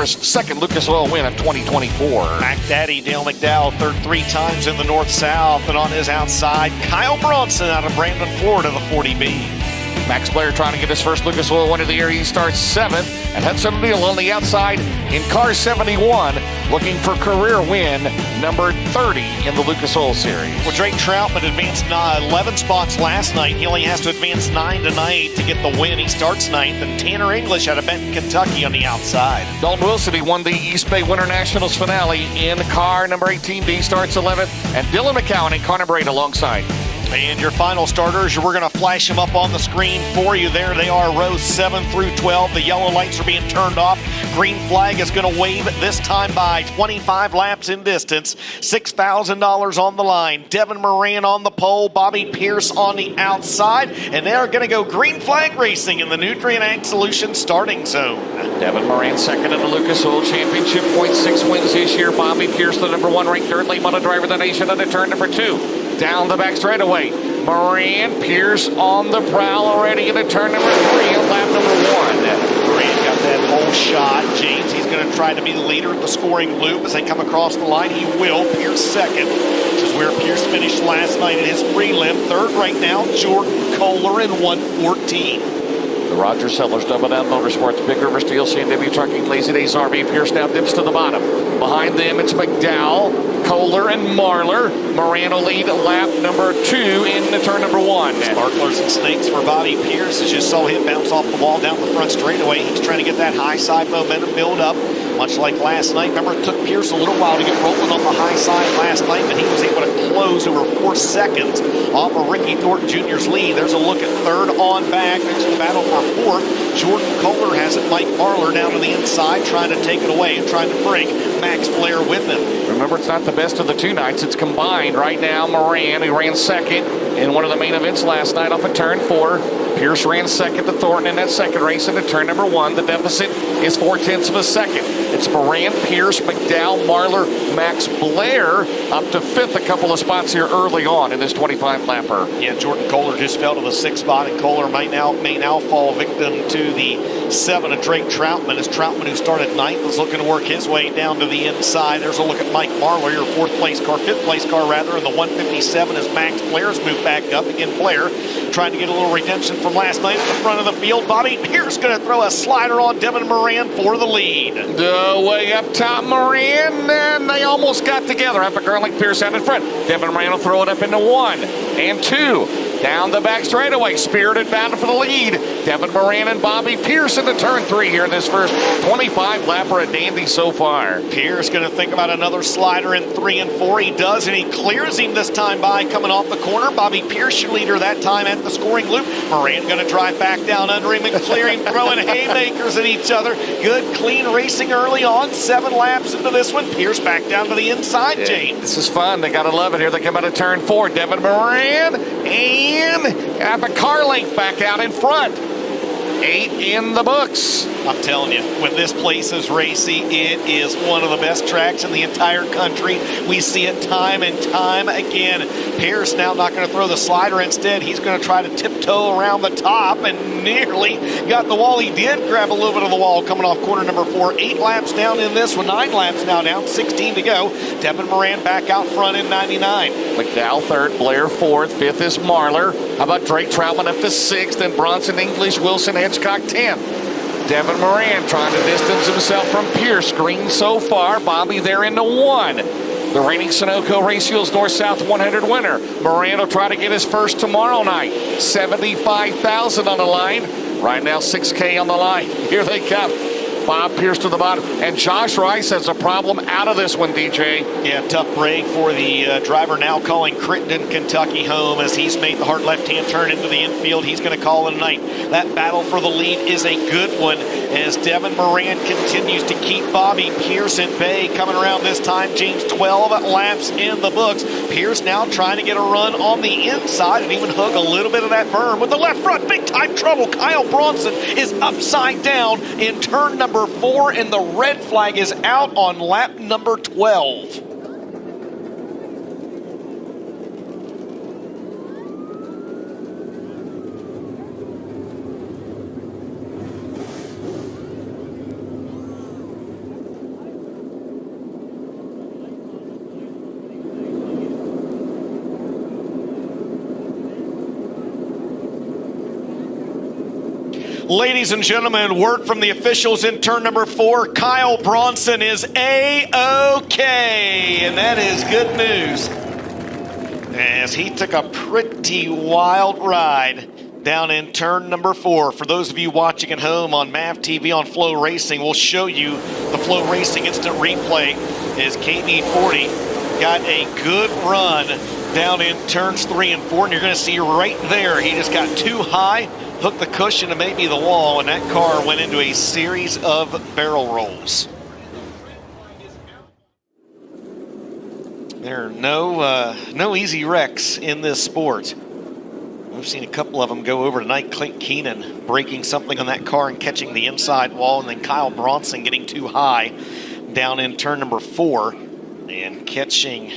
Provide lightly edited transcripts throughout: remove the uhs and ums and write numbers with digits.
His second Lucas Oil win of 2024. Mac Daddy Dale McDowell, third 3 times in the North-South, and on his outside, Kyle Bronson out of Brandon, Florida, the 40B. Max Blair trying to get his first Lucas Oil win of the year. He starts 7th, and Hudson O'Neal on the outside in car 71, looking for career win number 30 in the Lucas Oil Series. Well, Drake Troutman advanced 11 spots last night. He only has to advance 9 tonight to get the win. He starts 9th, and Tanner English out of Benton, Kentucky on the outside. Dalton Wilson, he won the East Bay Winter Nationals finale in car number 18D, starts 11th, and Dylan McCowan in car number 8 alongside. And your final starters, we're going to flash them up on the screen for you. There they are, rows 7 through 12. The yellow lights are being turned off. Green flag is going to wave this time by 25 laps in distance. $6,000 on the line. Devin Moran on the pole. Bobby Pierce on the outside. And they're going to go green flag racing in the Nutrient Ag Solutions starting zone. Devin Moran second in the Lucas Oil Championship points, 6 wins this year. Bobby Pierce, the number 1 ranked third late model driver of the nation, under turn number 2. Down the back straightaway. Moran, Pierce on the prowl already into turn number 3 on lap number 1. Moran got that whole shot. James, he's going to try to be the leader at the scoring loop as they come across the line. He will. Pierce second. This is where Pierce finished last night in his prelim. Third right now, Jordan Kohler in 1:14. The Roger Sellers, Double Down Motorsports, Big River Steel, CNW Trucking, Lazy Days RV. Pierce now dips to the bottom. Behind them, it's McDowell, Kohler, and Marlar. Moran will lead lap number 2 into turn number 1. Sparklers and snakes for Bobby Pierce. As you saw him bounce off the wall down the front straightaway. He's trying to get that high side momentum build up. Much like last night. Remember, it took Pierce a little while to get rolling on the high side last night, but he was able to close over 4 seconds off of Ricky Thornton Jr.'s lead. There's a look at third on back. There's the battle for 4th. Jordan Kohler has it. Mike Marlar down to the inside, trying to take it away and trying to bring Max Blair with him. Remember, it's not the best of the 2 nights. It's combined right now. Moran, who ran second in one of the main events last night off of turn 4. Pierce ran second to Thornton in that second race into turn number 1. The deficit is 0.4 of a second. It's Moran, Pierce, McDowell, Marlar, Max Blair up to 5th, a couple of spots here early on in this 25-lapper. Yeah, Jordan Kohler just fell to the 6th spot, and Kohler may now fall victim to the 7 of Drake Troutman, as Troutman, who started 9th, is looking to work his way down to the inside. There's a look at Mike Marlar, your 5th place car rather, in the 157 as Max Blair's moved back up. Again, Blair trying to get a little redemption from last night at the front of the field. Bobby Pierce going to throw a slider on Devin Moran for the lead. Way up top, Moran, and they almost got together after Garlic Pierce out in front. Devin Moran will throw it up into 1 and 2. Down the back straightaway, spirited battle for the lead. Devin Moran and Bobby Pierce into turn 3 here in this first 25-lapper at Dandy so far. Pierce going to think about another slider in 3 and 4. He does, and he clears him this time by coming off the corner. Bobby Pierce, your leader that time at the scoring loop. Moran going to drive back down under him and clear him, throwing haymakers at each other. Good, clean racing early on. 7 laps into this one. Pierce back down to the inside, James. This is fun. They got to love it here. They come out of turn 4. Devin Moran and have a car length back out in front. 8 in the books. I'm telling you, when this place is racy, it is one of the best tracks in the entire country. We see it time and time again. Pierce now not going to throw the slider. Instead, he's going to try to tiptoe around the top and nearly got the wall. He did grab a little bit of the wall coming off corner number 4. 8 laps down in this one. 9 laps now down. 16 to go. Devin Moran back out front in 99. McDowell 3rd, Blair 4th. 5th is Marlar. How about Drake Troutman up to 6th, and Bronson, English, Wilson, Hitchcock 10th. Devin Moran trying to distance himself from Pierce. Green so far. Bobby there into 1. The reigning Sunoco Race Fuels North-South 100 winner. Moran will try to get his first tomorrow night. $75,000 on the line. Right now, $6K on the line. Here they come. Bob Pierce to the bottom. And Josh Rice has a problem out of this one, DJ. Yeah, tough break for the driver now calling Crittenden, Kentucky home as he's made the hard left-hand turn into the infield. He's going to call it a night. That battle for the lead is a good one as Devin Moran continues to keep Bobby Pierce at bay. Coming around this time, James, 12 laps in the books. Pierce now trying to get a run on the inside and even hook a little bit of that berm with the left front. Big-time trouble. Kyle Bronson is upside down in turn number 4, and the red flag is out on lap number 12. Ladies and gentlemen, word from the officials in turn number 4, Kyle Bronson is A-OK, and that is good news, as he took a pretty wild ride down in turn number 4. For those of you watching at home on MAV TV on Flow Racing, we'll show you the Flow Racing instant replay as KB40 got a good run down in turns 3 and 4, and you're going to see right there he just got too high, hooked the cushion to maybe the wall, and that car went into a series of barrel rolls. There are no easy wrecks in this sport. We've seen a couple of them go over tonight. Clint Keenan breaking something on that car and catching the inside wall, and then Kyle Bronson getting too high down in turn number 4 and catching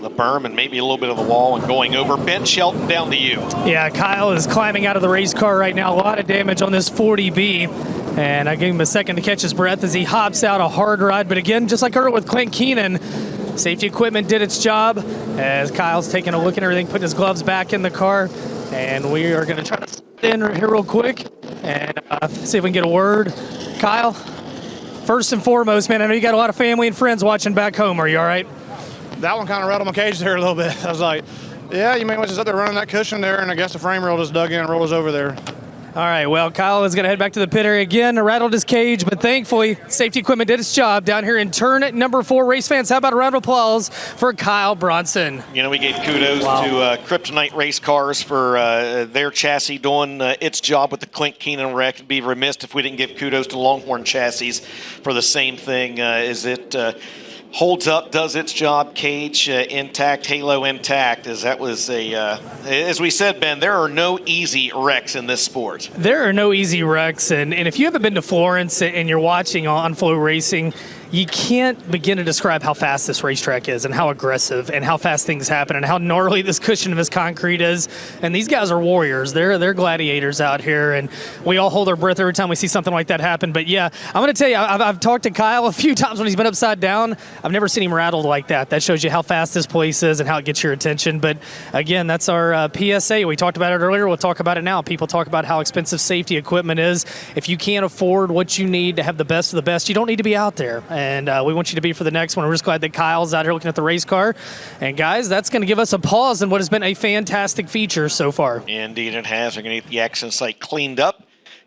the berm and maybe a little bit of the wall and going over. Ben Shelton, down to you. Yeah, Kyle is climbing out of the race car right now. A lot of damage on this 40B. And I gave him a second to catch his breath as he hops out a hard ride. But again, just like earlier with Clint Keenan, safety equipment did its job as Kyle's taking a look at everything, putting his gloves back in the car. And we are going to try to sit in here real quick and see if we can get a word. Kyle, first and foremost, man, I know you got a lot of family and friends watching back home. Are you all right? That one kind of rattled my cage there a little bit. I was like, yeah, you may was just up there running that cushion there, and I guess the frame rail just dug in and rolled us over there. All right, well, Kyle is going to head back to the pit area again, rattled his cage, but thankfully, safety equipment did its job down here in turn number 4. Race fans, how about a round of applause for Kyle Bronson? You know, we gave kudos to Kryptonite Race Cars for their chassis doing its job with the Clint Keenan wreck. It'd be remiss if we didn't give kudos to Longhorn Chassis for the same thing as it holds up, does its job, cage intact, halo intact, as that was as we said, Ben, there are no easy wrecks in this sport. There are no easy wrecks, and if you haven't been to Florence and you're watching on Flow Racing, you can't begin to describe how fast this racetrack is and how aggressive and how fast things happen and how gnarly this cushion of this concrete is. And these guys are warriors. They're gladiators out here, and we all hold our breath every time we see something like that happen. But yeah, I'm going to tell you, I've talked to Kyle a few times when he's been upside down. I've never seen him rattled like that. That shows you how fast this place is and how it gets your attention. But again, that's our PSA. We talked about it earlier. We'll talk about it now. People talk about how expensive safety equipment is. If you can't afford what you need to have the best of the best, you don't need to be out there. And we want you to be for the next one. We're just glad that Kyle's out here looking at the race car. And guys, that's going to give us a pause in what has been a fantastic feature so far. Indeed it has. We're going to get the action site cleaned up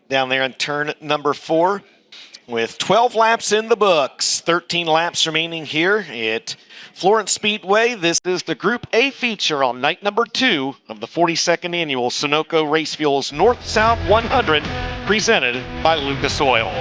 down there in turn number 4 with 12 laps in the books. 13 laps remaining here at Florence Speedway. This is the Group A feature on night number 2 of the 42nd annual Sunoco Race Fuels North-South 100 presented by Lucas Oil.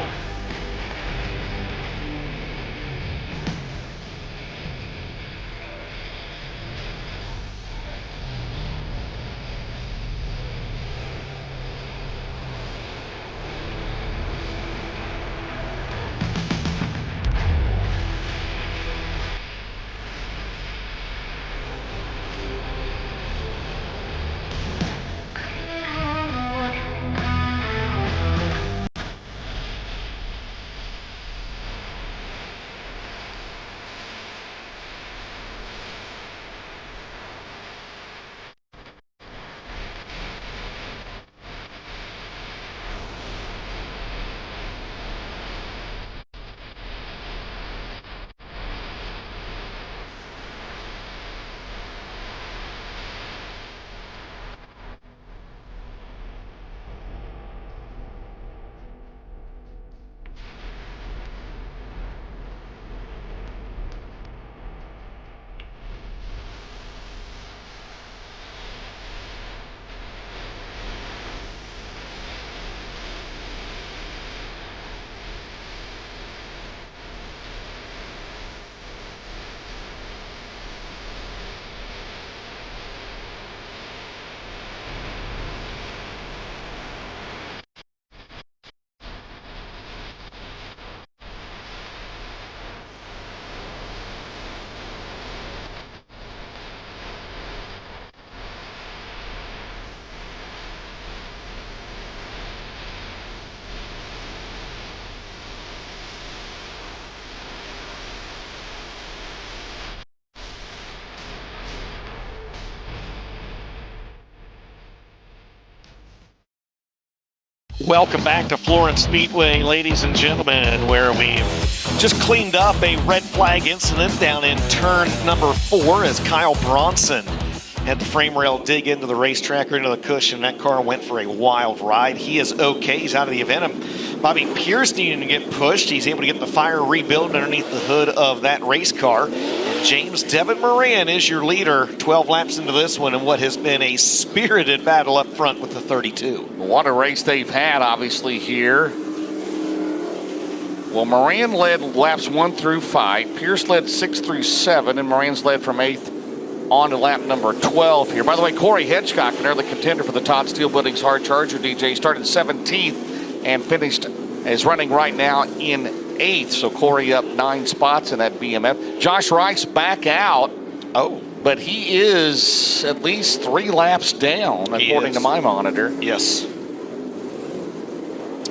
Welcome back to Florence Speedway, ladies and gentlemen, where we've just cleaned up a red flag incident down in turn number 4 as Kyle Bronson had the frame rail dig into the racetrack or into the cushion. That car went for a wild ride. He is okay. He's out of the event. Bobby Pierce needing to get pushed. He's able to get the fire rebuilt underneath the hood of that race car. And James Devin Moran is your leader 12 laps into this one in what has been a spirited battle up front with the 32. What a race they've had, obviously, here. Well, Moran led laps 1 through 5. Pierce led 6 through 7, and Moran's led from 8th on to lap number 12 here. By the way, Corey Hedgecock, another contender for the Todd Steel Building's Hard Charger DJ, started 17th and finished, is running right now in 8th. So Corey up 9 spots in that BMF. Josh Rice back out. Oh. But he is at least 3 laps down, according to my monitor. Yes.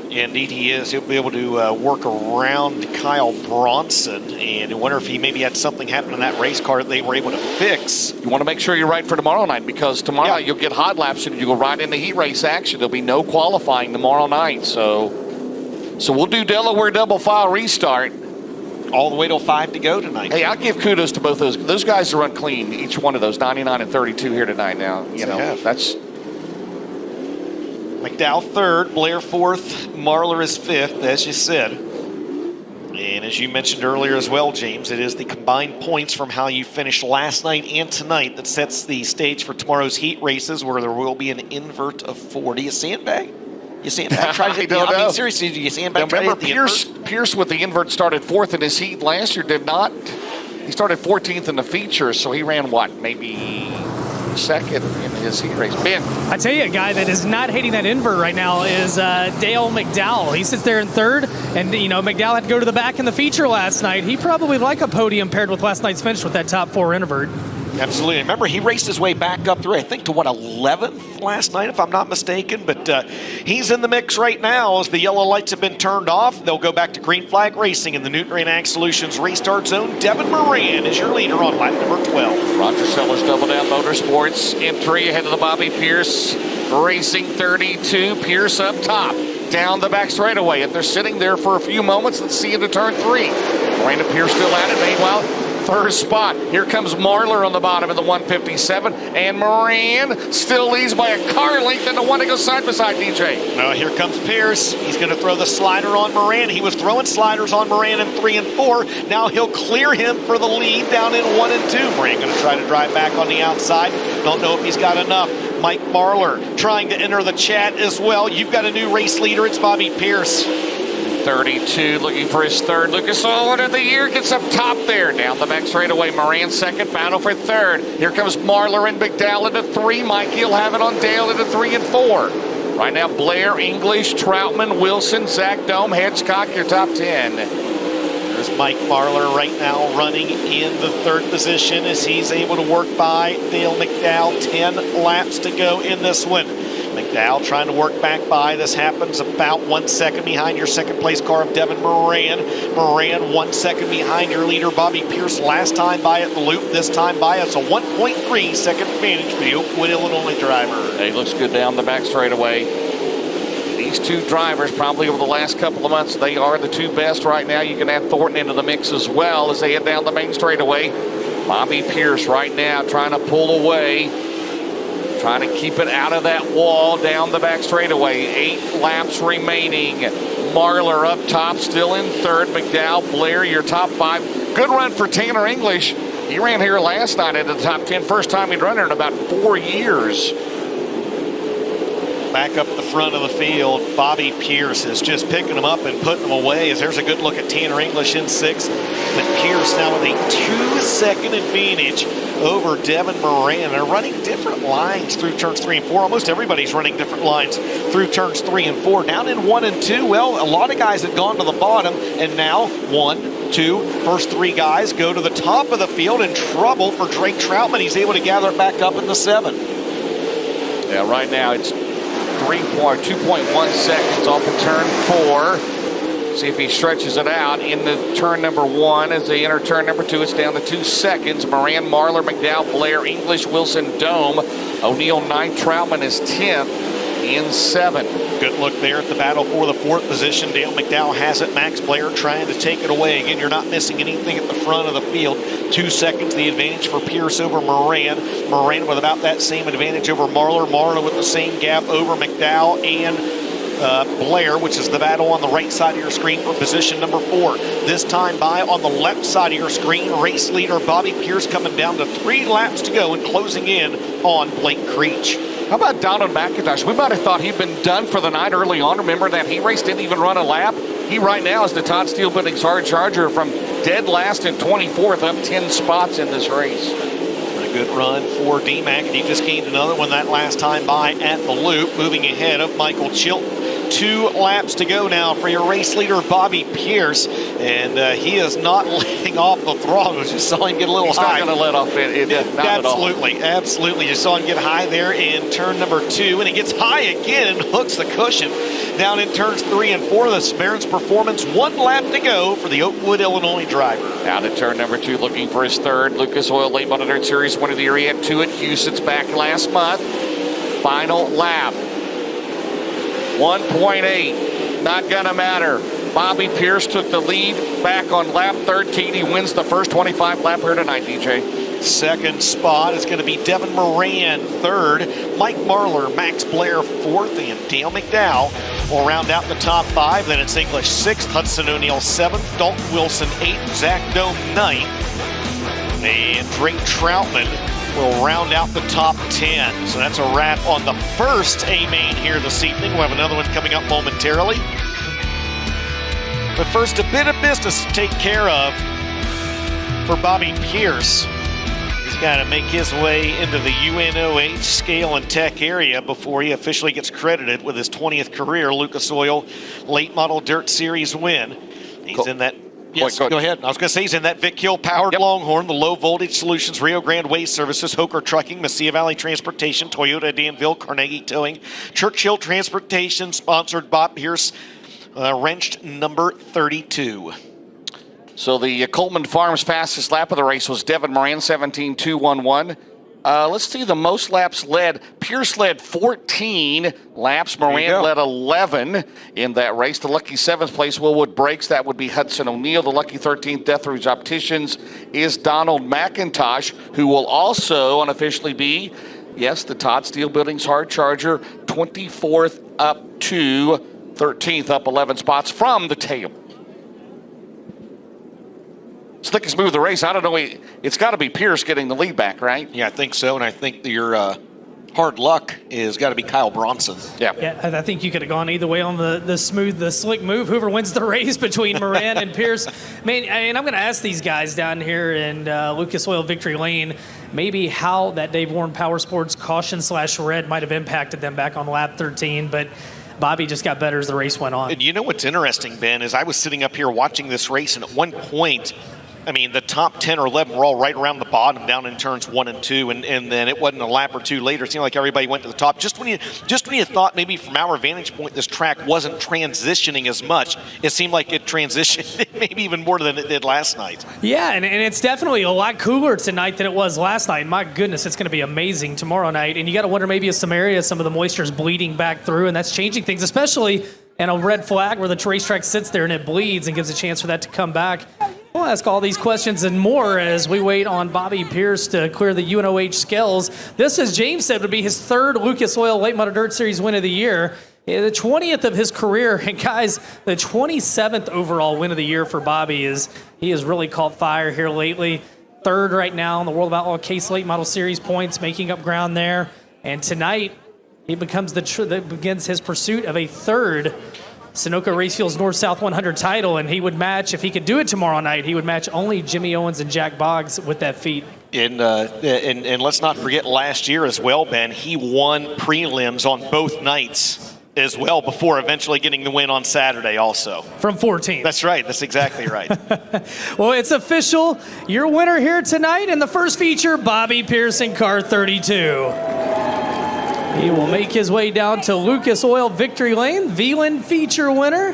Indeed he is. He'll be able to work around Kyle Bronson, and I wonder if he maybe had something happen in that race car that they were able to fix. You want to make sure you're right for tomorrow night, because tomorrow you'll get hot laps and you go right into heat race action. There'll be no qualifying tomorrow night. So we'll do Delaware double file restart. All the way till 5 to go tonight. Hey, I'll give kudos to both those guys to run clean. Each one of those 99 and 32 here tonight. Now, that's. McDowell 3rd, Blair 4th, Marlar is 5th, as you said. And as you mentioned earlier as well, James, it is the combined points from how you finished last night and tonight that sets the stage for tomorrow's heat races, where there will be an invert of 40. You sandbag? You sandbag? Try to hit the, I mean, seriously, do you sandbag? Remember, Pierce with the invert started 4th in his heat last year, did not? He started 14th in the feature, so he ran what, maybe 2nd in his heat race. Ben. I tell you, a guy that is not hating that invert right now is Dale McDowell. He sits there in 3rd, and McDowell had to go to the back in the feature last night. He probably like a podium paired with last night's finish with that top 4 invert. Absolutely. Remember, he raced his way back up through, I think, to 11th last night, if I'm not mistaken. But he's in the mix right now as the yellow lights have been turned off. They'll go back to green flag racing in the Newton Rain Ag Solutions restart zone. Devin Moran is your leader on lap number 12. Roger Sellers, Double Down Motorsports entry ahead of the Bobby Pierce Racing 32. Pierce up top, down the back straightaway. If they're sitting there for a few moments, let's see into turn 3. Moran and Pierce still at it. Meanwhile, 3rd spot. Here comes Marlar on the bottom of the 157, and Moran still leads by a car length and the one that goes side by side, DJ. Now here comes Pierce. He's going to throw the slider on Moran. He was throwing sliders on Moran in 3 and 4. Now he'll clear him for the lead down in 1 and 2. Moran going to try to drive back on the outside. Don't know if he's got enough. Mike Marlar trying to enter the chat as well. You've got a new race leader. It's Bobby Pierce. 32 looking for his 3rd. Lucas Owen of the year gets up top there. Down the back straightaway. Moran 2nd. Battle for 3rd. Here comes Marlar and McDowell into 3. Mikey will have it on Dale into 3 and 4. Right now, Blair, English, Troutman, Wilson, Zach Dome, Hedgecock, your top 10. There's Mike Marlar right now running in the 3rd position as he's able to work by Dale McDowell. 10 laps to go in this one. McDowell trying to work back by. This happens about 1 second behind your 2nd place car of Devin Moran. Moran 1 second behind your leader Bobby Pierce. Last time by at the loop, this time by it's a 1.3 second advantage for the Oakwood, Illinois driver. He looks good down the back straightaway. These 2 drivers, probably over the last couple of months, they are the 2 best right now. You can add Thornton into the mix as well as they head down the main straightaway. Bobby Pierce right now trying to pull away. Trying to keep it out of that wall down the back straightaway. 8 laps remaining. Marlar up top, still in 3rd. McDowell, Blair, your top 5. Good run for Tanner English. He ran here last night into the top 10. First time he'd run here in about 4 years. Back up the front of the field, Bobby Pierce is just picking them up and putting them away. As there's a good look at Tanner English in 6th. But Pierce now with a 2-second advantage over Devin Moran. They're running different lines through turns 3 and 4. Almost everybody's running different lines through turns 3 and 4. Down in 1 and 2, well, a lot of guys have gone to the bottom, and now 1, 2, first 3 guys go to the top of the field. In trouble for Drake Troutman. He's able to gather it back up in the 7. Yeah, right now it's 2.1 seconds off of turn 4. See if he stretches it out into turn number 1. As they enter turn number 2, it's down to 2 seconds. Moran, Marlar, McDowell, Blair, English, Wilson, Dome. O'Neill 9th, Troutman is 10th. in 7. Good look there at the battle for the 4th position. Dale McDowell has it. Max Blair trying to take it away. Again, you're not missing anything at the front of the field. 2 seconds the advantage for Pierce over Moran. Moran with about that same advantage over Marlar. Marlar with the same gap over McDowell and Blair, which is the battle on the right side of your screen for position number 4. This time by on the left side of your screen, race leader Bobby Pierce coming down to 3 laps to go and closing in on Blake Creech. How about Donald McIntosh? We might have thought he'd been done for the night early on. Remember that he race didn't even run a lap. He right now is the Todd Steele Building's hard charger from dead last and 24th, up 10 spots in this race. A good run for D-Mac, and he just gained another one that last time by at the loop, moving ahead of Michael Chilton. 2 laps to go now for your race leader, Bobby Pierce, and he is not letting off the throttle. Just saw him get a little high. He's not going to let off it. Absolutely, absolutely. You saw him get high there in turn number 2, and he gets high again and hooks the cushion down in turns 3 and 4. The Samaritans performance, 1 lap to go for the Oakwood, Illinois driver. Out at turn number 2, looking for his 3rd Lucas Oil Late Model Dirt Series winner of the year. He had 2 at Houston's back last month. Final lap. 1.8, not gonna matter. Bobby Pierce took the lead back on lap 13. He wins the first 25 lap here tonight, DJ. 2nd spot is going to be Devin Moran, 3rd. Mike Marlar, Max Blair, 4th, and Dale McDowell will round out the top 5. Then it's English 6th, Hudson O'Neill 7th, Dalton Wilson 8th, Zach Dohm 9th, and Drake Troutman will round out the top 10. So that's a wrap on the first A-Main here this evening. We'll have another one coming up momentarily. But first, a bit of business to take care of for Bobby Pierce. He's got to make his way into the UNOH scale and tech area before he officially gets credited with his 20th career Lucas Oil Late Model Dirt Series win. He's in that. Yes, go ahead. I was going to say he's in that Vic Hill powered Longhorn, the Low Voltage Solutions, Rio Grande Waste Services, Hoker Trucking, Mesilla Valley Transportation, Toyota Danville, Carnegie Towing, Churchill Transportation, sponsored Bob Pierce, wrenched number 32. So the Coleman Farms fastest lap of the race was Devin Moran, 17.211. Let's see the most laps led. Pierce led 14 laps. Moran led 11 in that race. The lucky 7th place, Willwood Brakes. That would be Hudson O'Neill. The lucky 13th, Death Rouge Opticians, is Donald McIntosh, who will also unofficially be, yes, the Todd Steele Building's hard charger, 24th up to 13th, up 11 spots from the tail. Slick and smooth the race. I don't know. It's got to be Pierce getting the lead back, right? Yeah, I think so. And I think your hard luck is got to be Kyle Bronson. Yeah, I think you could have gone either way on the slick move. Whoever wins the race between Moran and Pierce. Man, and I'm going to ask these guys down here in Lucas Oil Victory Lane maybe how that Dave Warren Power Sports caution/red might have impacted them back on lap 13. But Bobby just got better as the race went on. And you know what's interesting, Ben, is I was sitting up here watching this race, and at one point, I mean, the top 10 or 11 were all right around the bottom down in turns 1 and 2, and then it wasn't a lap or two later. It seemed like everybody went to the top. Just when you thought maybe from our vantage point this track wasn't transitioning as much, it seemed like it transitioned maybe even more than it did last night. Yeah, and it's definitely a lot cooler tonight than it was last night. My goodness, it's going to be amazing tomorrow night. And you got to wonder maybe in some areas some of the moisture is bleeding back through, and that's changing things, especially in a red flag where the racetrack sits there and it bleeds and gives a chance for that to come back. We'll ask all these questions and more as we wait on Bobby Pierce to clear the UNOH scales. This, as James said, would be his 3rd Lucas Oil Late Model Dirt Series win of the year. The 20th of his career. And guys, the 27th overall win of the year for Bobby he has really caught fire here lately. 3rd right now in the World of Outlaw Case Late Model Series points, making up ground there. And tonight, he begins his pursuit of a 3rd Sunoco Racefield's North-South 100 title, and he would match, if he could do it tomorrow night, he would match only Jimmy Owens and Jack Boggs with that feat. And let's not forget last year as well, Ben, he won prelims on both nights as well before eventually getting the win on Saturday also. From 14. That's right. That's exactly right. Well, it's official. Your winner here tonight in the first feature, Bobby Pierce in car 32. He will make his way down to Lucas Oil Victory Lane, VLAN feature winner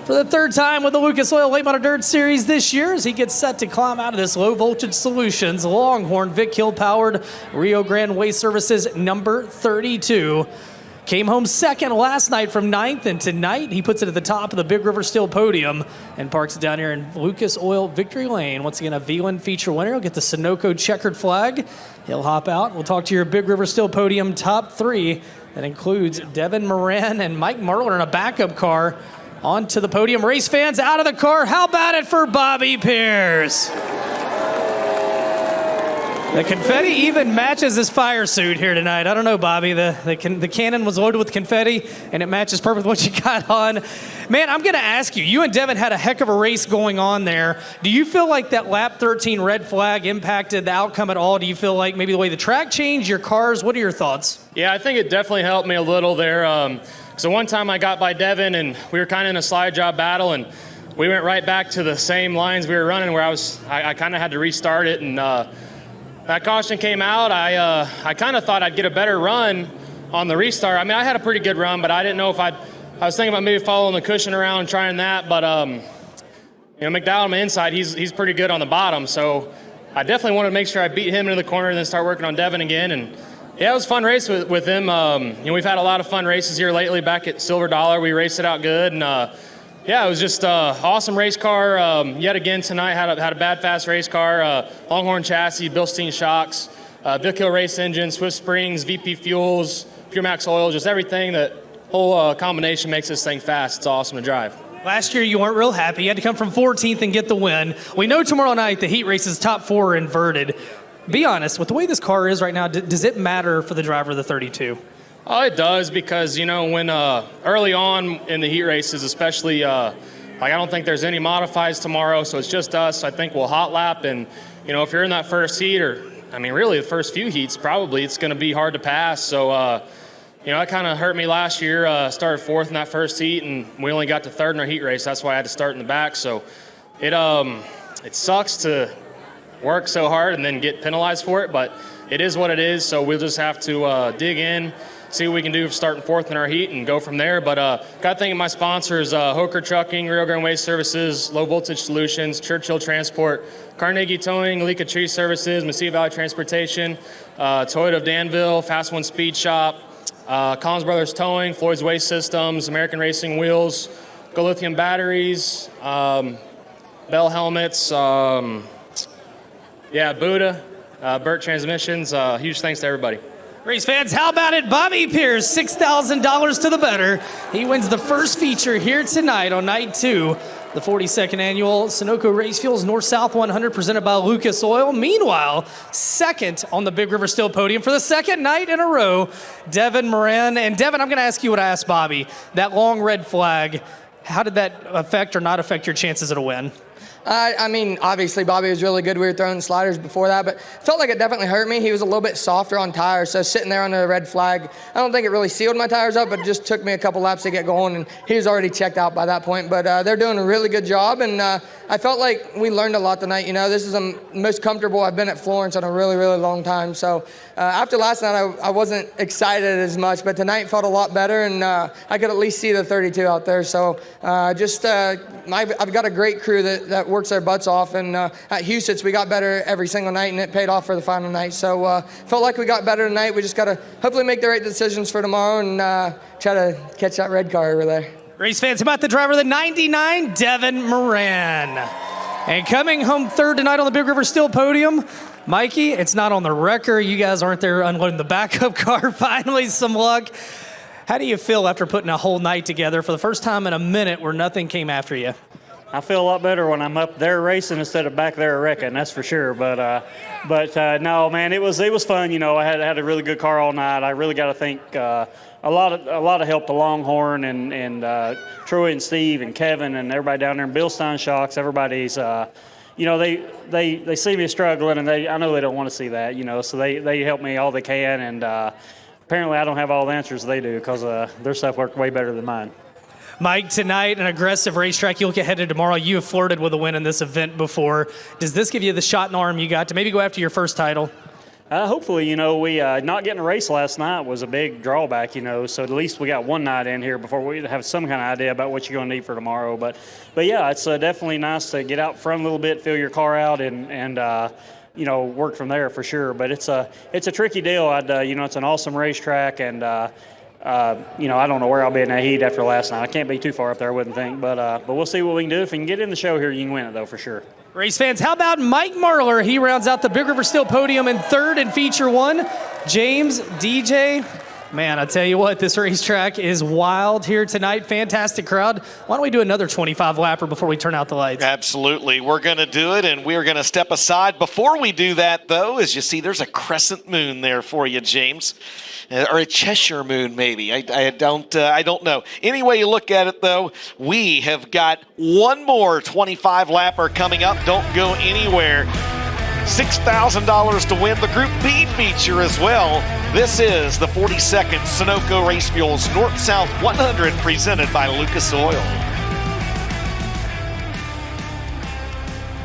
for the 3rd time with the Lucas Oil Late Model Dirt Series this year as he gets set to climb out of this Low Voltage Solutions Longhorn Vic Hill powered Rio Grande Waste Services number 32. Came home second last night from ninth, and tonight he puts it at the top of the Big River Steel podium and parks it down here in Lucas Oil Victory Lane. Once again, a V1 feature winner. He'll get the Sunoco checkered flag. He'll hop out. We'll talk to your Big River Steel podium top three. That includes Devin Moran and Mike Merler in a backup car onto the podium. Race fans out of the car. How about it for Bobby Pierce? The confetti even matches his fire suit here tonight. I don't know, Bobby. The cannon was loaded with confetti, and it matches perfect what you got on. Man, I'm going to ask you. You and Devin had a heck of a race going on there. Do you feel like that lap 13 red flag impacted the outcome at all? Do you feel like maybe the way the track changed, your cars? What are your thoughts? Yeah, I think it definitely helped me a little there. So one time I got by Devin, and we were kind of in a slide job battle, and we went right back to the same lines we were running where I kind of had to restart it, and that caution came out. I kind of thought I'd get a better run on the restart. I mean, I had a pretty good run, but I didn't know if I was thinking about maybe following the cushion around and trying that. But, McDowell on the inside, he's pretty good on the bottom. So I definitely wanted to make sure I beat him into the corner and then start working on Devin again. And, yeah, it was a fun race with him. We've had a lot of fun races here lately. Back at Silver Dollar, we raced it out good. And, yeah, it was just awesome race car. Yet again tonight, had a bad fast race car. Longhorn chassis, Bilstein shocks, Vic Hill race engine, Swift Springs, VP fuels, Pure Max oil, just everything. That whole combination makes this thing fast. It's awesome to drive. Last year, you weren't real happy. You had to come from 14th and get the win. We know tomorrow night the heat race's top four are inverted. Be honest, with the way this car is right now, does it matter for the driver of the 32? Oh, it does, because, when early on in the heat races, especially, I don't think there's any modifies tomorrow, so it's just us. I think we'll hot lap, and, if you're in that first heat, or, really the first few heats, probably, it's going to be hard to pass. So, that kind of hurt me last year. Started fourth in that first heat, and we only got to third in our heat race. That's why I had to start in the back. So it sucks to work so hard and then get penalized for it, but it is what it is. So we'll just have to dig in, see what we can do starting fourth in our heat and go from there. But got to thank my sponsors, Hoker Trucking, Rio Grande Waste Services, Low Voltage Solutions, Churchill Transport, Carnegie Towing, Leka Tree Services, Mesilla Valley Transportation, Toyota of Danville, Fast One Speed Shop, Collins Brothers Towing, Floyd's Waste Systems, American Racing Wheels, Go Lithium Batteries, Bell Helmets, Buddha, Burt Transmissions. Huge thanks to everybody. Race fans, how about it? Bobby Pierce, $6,000 to the better. He wins the first feature here tonight on night two, the 42nd annual Sunoco Race Fuels North-South 100 presented by Lucas Oil. Meanwhile, second on the Big River Steel podium for the second night in a row, Devin Moran. And Devin, I'm going to ask you what I asked Bobby. That long red flag, how did that affect or not affect your chances at a win? Obviously, Bobby was really good. We were throwing sliders before that, but felt like it definitely hurt me. He was a little bit softer on tires, so sitting there under the red flag, I don't think it really sealed my tires up, but it just took me a couple laps to get going, and he was already checked out by that point. But they're doing a really good job, and I felt like we learned a lot tonight. This is the most comfortable I've been at Florence in a really, really long time. So after last night, I wasn't excited as much, but tonight felt a lot better, and I could at least see the 32 out there. So I've got a great crew that works their butts off, and at Houston's we got better every single night, and it paid off for the final night. So felt like we got better tonight. We just got to hopefully make the right decisions for tomorrow and try to catch that red car over there. Race fans, about the driver of the 99, Devin Moran. And coming home third tonight on the Big River Steel podium, Mikey, it's not on the record. You guys aren't there unloading the backup car. Finally, some luck. How do you feel after putting a whole night together for the first time in a minute where nothing came after you? I feel a lot better when I'm up there racing instead of back there wrecking, that's for sure. But no, man, it was fun. I had a really good car all night. I really got to thank a lot of help to Longhorn and Troy and Steve and Kevin and everybody down there in Bilstein Shocks. Everybody's they see me struggling, and I know they don't want to see that. So they help me all they can, and apparently I don't have all the answers they do, because their stuff worked way better than mine. Mike, tonight, an aggressive racetrack. You look ahead to tomorrow. You have flirted with a win in this event before. Does this give you the shot in the arm you got to maybe go after your first title? Hopefully, we not getting a race last night was a big drawback, so at least we got one night in here before we have some kind of idea about what you're going to need for tomorrow. But yeah, it's definitely nice to get out front a little bit, feel your car out, and work from there for sure. But it's a tricky deal. It's an awesome racetrack, and you know, I don't know where I'll be in that heat after last night. I can't be too far up there, I wouldn't think. But we'll see what we can do. If we can get in the show here, you can win it, though, for sure. Race fans, how about Mike Marlar? He rounds out the Big River Steel podium in third in feature 1. James, DJ, man, I tell you what, this racetrack is wild here tonight. Fantastic crowd. Why don't we do another 25-lapper before we turn out the lights? Absolutely. We're going to do it, and we're going to step aside. Before we do that, though, as you see, there's a crescent moon there for you, James. Or a Cheshire moon, maybe. I don't know. Any way you look at it, though, we have got one more 25-lapper coming up. Don't go anywhere. $6,000 to win the Group B feature as well. This is the 42nd Sunoco Race Fuels North-South 100 presented by Lucas Oil.